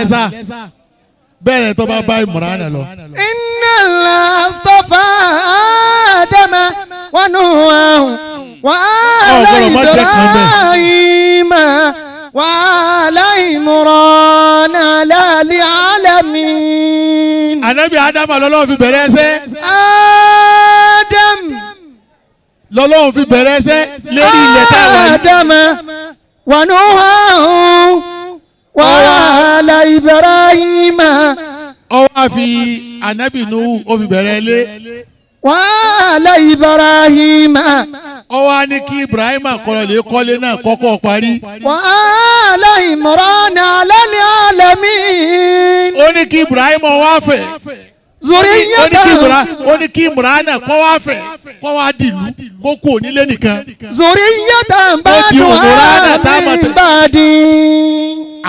lẹ́sà bẹ́ẹ̀ tó bá bá Imran lọ. Inna Allah astafa Adama wa Nuhan wa ala Ibrahima wa ala Imran ala alamin. Ànábì Ádámù lọ́lọ́run fi bẹ̀rẹ̀ ẹsẹ̀. Adam lọ́lọ́run fi bẹ̀rẹ̀ ẹsẹ̀ lérí ilẹ̀ táwa yìí. Adama wa Nuhan wa ala Ibrahima. Ó wá fi Ànábì Nuhu ó fi bẹ̀rẹ̀ ilé. Wa ala Ibrahima. Ó wá ní kí Ibrahima kọ́lé náà kọ́kọ́ parí. Wa ala Imran ala alamin. Ó ní kí Ibrahima wá fẹ̀. Ó ní kí Imran kọ́ wá fẹ̀ kọ́ wá dìlú kó kú onílé nìkan. Zuriyatan ba'du min ba'di.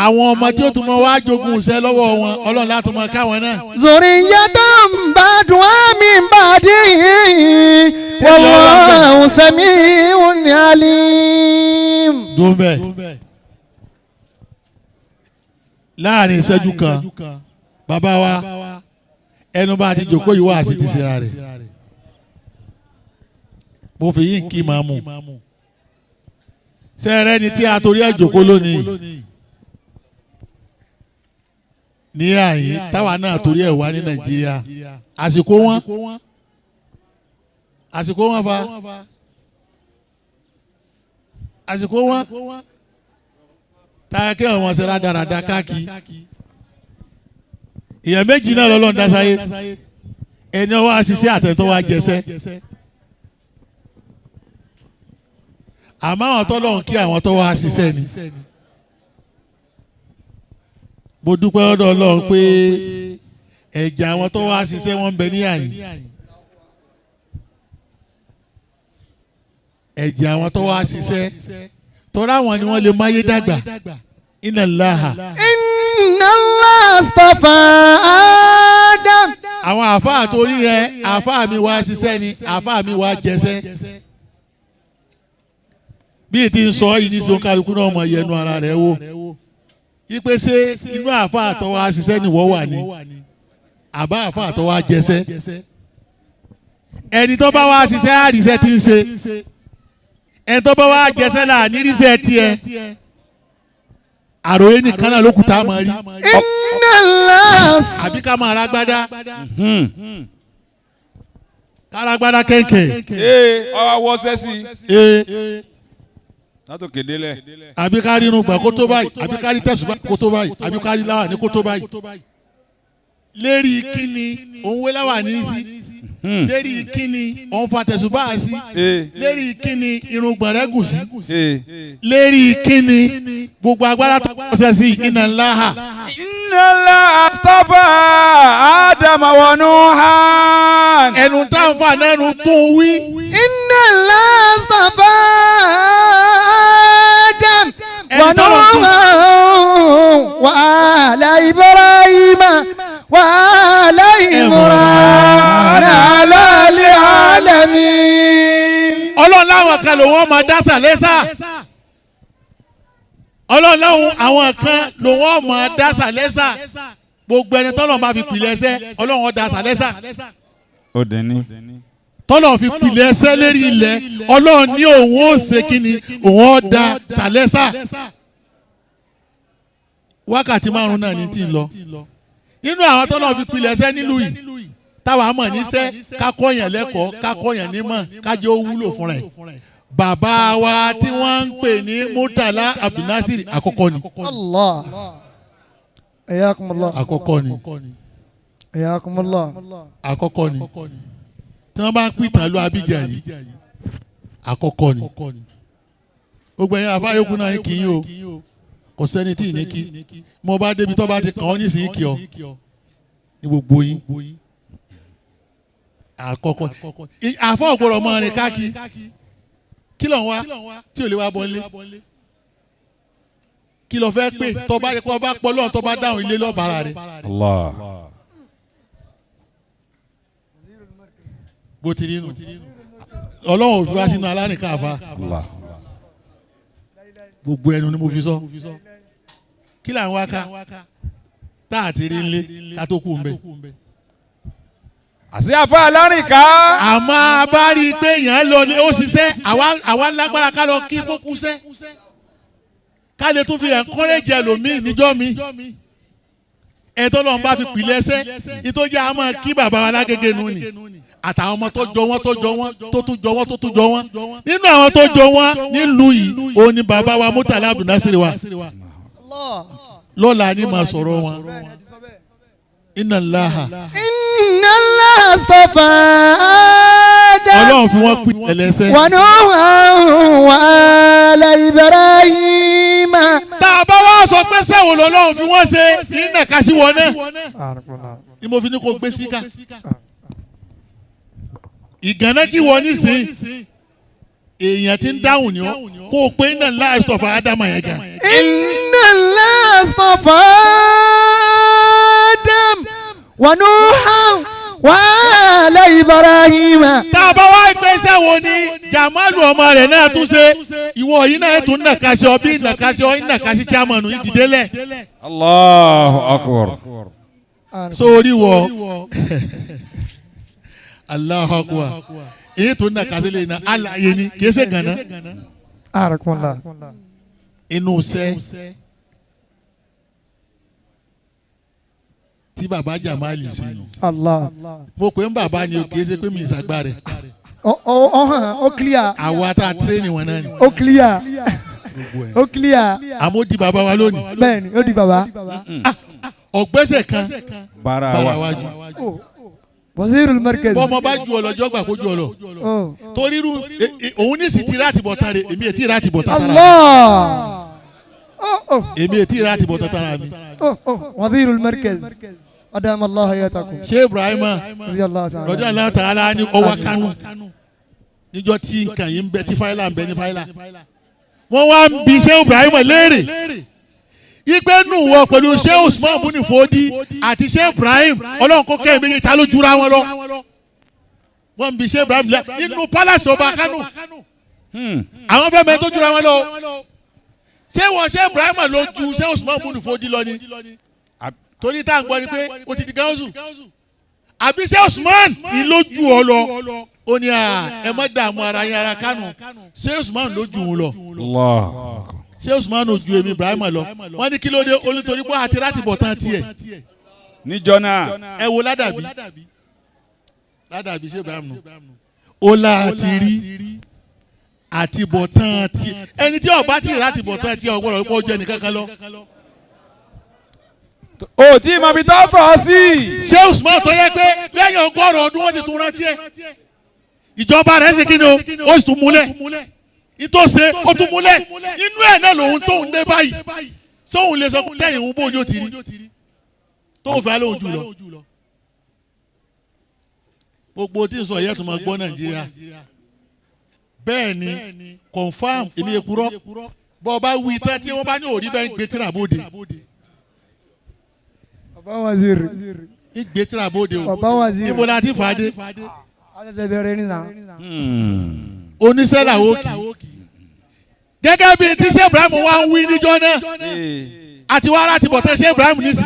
Àwọn ọmọ tí ó tún mọ wá jogún iṣẹ́ lọ́wọ́ wọn Ọlọ́run láti mọ káwọn náà. Zuriyatan ba'du min ba'di. Wallahu sami'un alim. Dúnbẹ̀ láàrin ìṣẹ́jú kan bàbá wa ẹnu bá ti jòkó yìí wá sí ti ṣera rẹ̀. Mo fi yín kí màmú sẹ́rẹ́ ni tí a torí ẹ̀ jòkó lónìí ní àyín táwa náà torí ẹ̀ wá ní Nàìjíríà àsìkò wọn fa àsìkò wọn táyà kí wọn ṣe rádaràda káàkiri èèyàn méjì náà lọ́lọ́run dá sáyé ẹni ọwọ́ àṣìṣe àtẹ̀tọ́ wa jẹsẹ́ àmọ́ àwọn tọ́lọ́run kí àwọn tó wá ṣiṣẹ́ ni. Mo dúpẹ́ ọ̀dọ̀ Ọlọ́run pé ẹ̀jẹ̀ àwọn tó wá ṣiṣẹ́ wọn ń bẹ ní àyìn. Ẹ̀jẹ̀ àwọn tó wá ṣiṣẹ́ tọ́ra àwọn ni wọ́n lè máyé dàgbà. Inna Allaha. Inna Allah astafa Adam. Àwọn àfáà torí ẹ àfáà mi wá ṣiṣẹ́ ni àfáà mi wá jẹsẹ́. Bí ti ń sọ yìí ní sọ́kàlùkù náà mọ̀ yẹnu ara rẹ̀ wò. Ipe ṣe inú àfa àtọwọ́ àṣìṣẹ́ ni wọ́n wà ní àbá àfa àtọwọ́ àjẹsẹ́ ẹni tó bá wá ṣiṣẹ́ àríṣẹ́ tí ń ṣe ẹni tó bá wá jẹsẹ́ là níríṣẹ́ tiẹ̀ àròyé nìkan náà ló kù tá a máa rí. Inna Allah. Àbí ká máa rágbádá kárágbádá kẹ̀kẹ́. Ọwọ́ wọ́ sẹ́sì. Látò kéde lẹ̀. Àbí ká rí irun gbà kó tó báyìí àbí ká rí tẹ̀sùbá kó tó báyìí àbí ká rí láwà ní kó tó báyìí. Lérí kíni òun wé láwà ní sí. Lérí kíni òun fa tẹ̀sùbá sí. Lérí kíni irun gbọ̀nrẹ́gùn sí. Lérí kíni gbogbo agbára tó kọsẹ̀ sí Inna Allaha. Inna Allah astafa Adama wa Nuhan. Ẹnu táwọn fà náà ẹnu tó wí. Inna Allah astafa Adam wa Nuhan wa ala Ibrahima wa ala Imran ala alamin. Ọlọ́run láwọn kan ló wọ́n máa dásà lẹ́sà. Ọlọ́run láwọn àwọn kan ló wọ́n máa dásà lẹ́sà. Gbogbo ẹni tọ́lọ̀ máa fi pìlẹ̀ ẹsẹ̀ Ọlọ́run ó dásà lẹ́sà. Ó dẹni. Tọ́lọ̀ fi pìlẹ̀ ẹsẹ̀ lérí ilẹ̀ Ọlọ́run ní òun ó ṣe kíni òun ó dá sàlẹ́sà. Wákàtí 5 náà ní tí ń lọ. Nínú àwọn tọ́lọ̀ fi pìlẹ̀ ẹsẹ̀ nílùú yìí táwa mọ̀ níṣẹ́ ká kọ́yàn lẹ́kọ̀ọ́ ká kọ́yàn nímọ̀ ká jẹ́ ó wúlò fún rẹ̀. Bàbá wa tí wọ́n ń pè ní Murtala Abdulnasir àkọ́kọ́ ni. Allah. Ayakumullah. Àkọ́kọ́ ni. Ayakumullah. Àkọ́kọ́ ni. Tí wọ́n bá ń pín ìtàn lọ Abidjan yìí àkọ́kọ́ ni. Gbogbo ẹ̀yin àfáà yòókù náà kì í o kò sẹ́ni tí ì ní kí mo bá débi tó bá ti kàn ọ́ nísìnyí kí ọ ní gbogbo yín àkọ́kọ́ àfọ́ ògbọ́dọ̀ mọ́ rìn káàkiri kí ló ń wá tí ò lè wá bọ́nlé kí ló fẹ́ pè tó bá pọ̀ lọ́n tó bá dáhùn ilé lọ́bàárà rẹ̀. Allah. bó ti rí nù Ọlọ́run ò fi wá sínú alárìnká àfa gbogbo ẹnu ni mo fi sọ kí là ń wá ká tá a ti rí nlé ká tó kú mbẹ. àti àfa alárìnká. àmọ́ a bá rí i pé èèyàn lọ ní ó ṣiṣẹ́ àwa lágbára ká lọ kí kó kúṣẹ́ ká lè tún fi encourage ẹlòmíì níjọ́ mi ẹ̀tọ́ lọ́n bá fi pìlẹ̀ ẹsẹ̀ ìtọ́jú àmọ́ kí bàbá wa lágége nù ni àtàwọn ọmọ tó jọ wọ́n tó tún jọ wọ́n nínú àwọn tó jọ wọ́n nílùú yìí òun ni bàbá wa Murtala Abdulnasir wa lọ́la ni màá sọ̀rọ̀ wọn. Inna Allaha astafa Adam. Ọlọ́run fi wọ́n pín ẹlẹ́sẹ̀. wa Nuhan wa ala Ibrahima. tá a bá wá sọ pé sẹ́wọ̀n lọ́lọ́run fi wọ́n ṣe ìnàka sí wọn náà ni mo fi ní kó gbé spíkà. ìgànnà kí wọ́n nísìn èèyàn ti ń dáhùn ni ọ́ kó o pé Inna Allaha astafa Adam yẹn gan. Inna Allaha astafa Adam wa Nuhan wa ala Ibrahima. tá a bá wá gbèsè wo ni Jamalu ọmọ rẹ̀ náà tún ṣe ìwọ yìí náà tún nàkàṣẹ ọbí nàkàṣẹ chairman yìí dìdélẹ̀. Allahu akbar. sórí wọ Allahu akbar èyí tún nàkàṣẹ lè na alaye ni kìí ṣe gànà. inú sẹ́ tí baba Jamali ṣe nù. mo pè ń bàbá ni o kìí ṣe pé mi ìṣàgbá rẹ̀. ó clear. àwa tá a tẹ́ni wọn náà ni. ó clear. ó clear. àmọ́ di bàbá wa lónìí. bẹ́ẹ̀ni ó di bàbá. ọ̀gbẹ́sẹ̀ kan bara wájú. Wazirul Markaz. bọ́mọ bá ju ọlọ́jọ́ gbà kó ju ọlọ. torí irú òun ní sì ti ráàtì bọ̀ tán rẹ̀ èmi ètí ráàtì bọ̀ tán tara mi. èmi ètí ráàtì bọ̀ tán tara mi. Wazirul Markaz. Adam Allah hayatakum. Sheikh Ibrahima rọjò Allah ta'ala ní ọwọ́ Kánò níjọ́ tí nǹkan yìí ń bẹ tí fáìlà ń bẹ ní fáìlà. wọ́n wá ń bi Sheikh Ibrahima léèrè ìgbẹ́ nù wọ pẹ̀lú Sheikh Usman Buni Fodi àti Sheikh Ibrahim ọlọ́run kó kẹ́hìn méjì ta ló jura wọn lọ. wọ́n ń bi Sheikh Ibrahim nínú palace ọba Kánò àwọn fẹ́ mẹ́rin tó jura wọn lọ. ṣé wọ́n Sheikh Ibrahim ló ju Sheikh Usman Buni Fodi lọ ni torí tá à ń gbọ́ ni pé o ti di gáúsù àbí Sheikh Usman ni ló ju ọ lọ ó ní ẹ má dààmú ara yín ara Kánò Sheikh Usman ló ju òun lọ Sheikh Usman ò ju èmi Ibrahim lọ wọ́n ní kí ló dé olùtorí pé àti láti bọ̀ tán tiẹ̀ níjọ náà ẹ wo ládàbí Sheikh Ibrahim nù ó láti rí àti bọ̀ tán tiẹ̀ ẹni tí ọba tí láti bọ̀ tán tiẹ̀ ọgbọ́dọ̀ pọ̀ jẹ́ nìkan kan lọ. o tí mo fi tọ́ sọ sí. Sheikh Usman tó yẹ pé lẹ́yìn ọgọ́rùn ọdún wọ́n sì tún rántí ẹ̀ ìjọba rẹ̀ ṣe kí ni ó sì tún múlẹ̀ ìtòsí ó tún múlẹ̀ inú ẹ̀ náà lòun tóun dé báyìí sóun lè sọ pé lẹ́yìn òun bóun yóò ti rí tóun fẹ́ lóun jù lọ. gbogbo tí n sọ yẹ tó máa gbọ́ Nàìjíríà bẹ́ẹ̀ ni confam èmi èkúrọ́ bọ́ ọ bá wí tán tí wọ́n bá ní òrí bẹ́ẹ̀ ń gbé tíra bóde. Baba Wazir. ìgbé tíra bóde o Baba Wazir. níbo la ti fà á dé. Àṣẹ̀ṣẹ̀ bẹ̀rẹ̀ ní náà. oníṣẹ́ làwọn kì í gẹ́gẹ́ bí tí Sheikh Ibrahim wá ń wí níjọ́ náà àti wàrà ti bọ̀ tẹ́ Sheikh Ibrahim nísì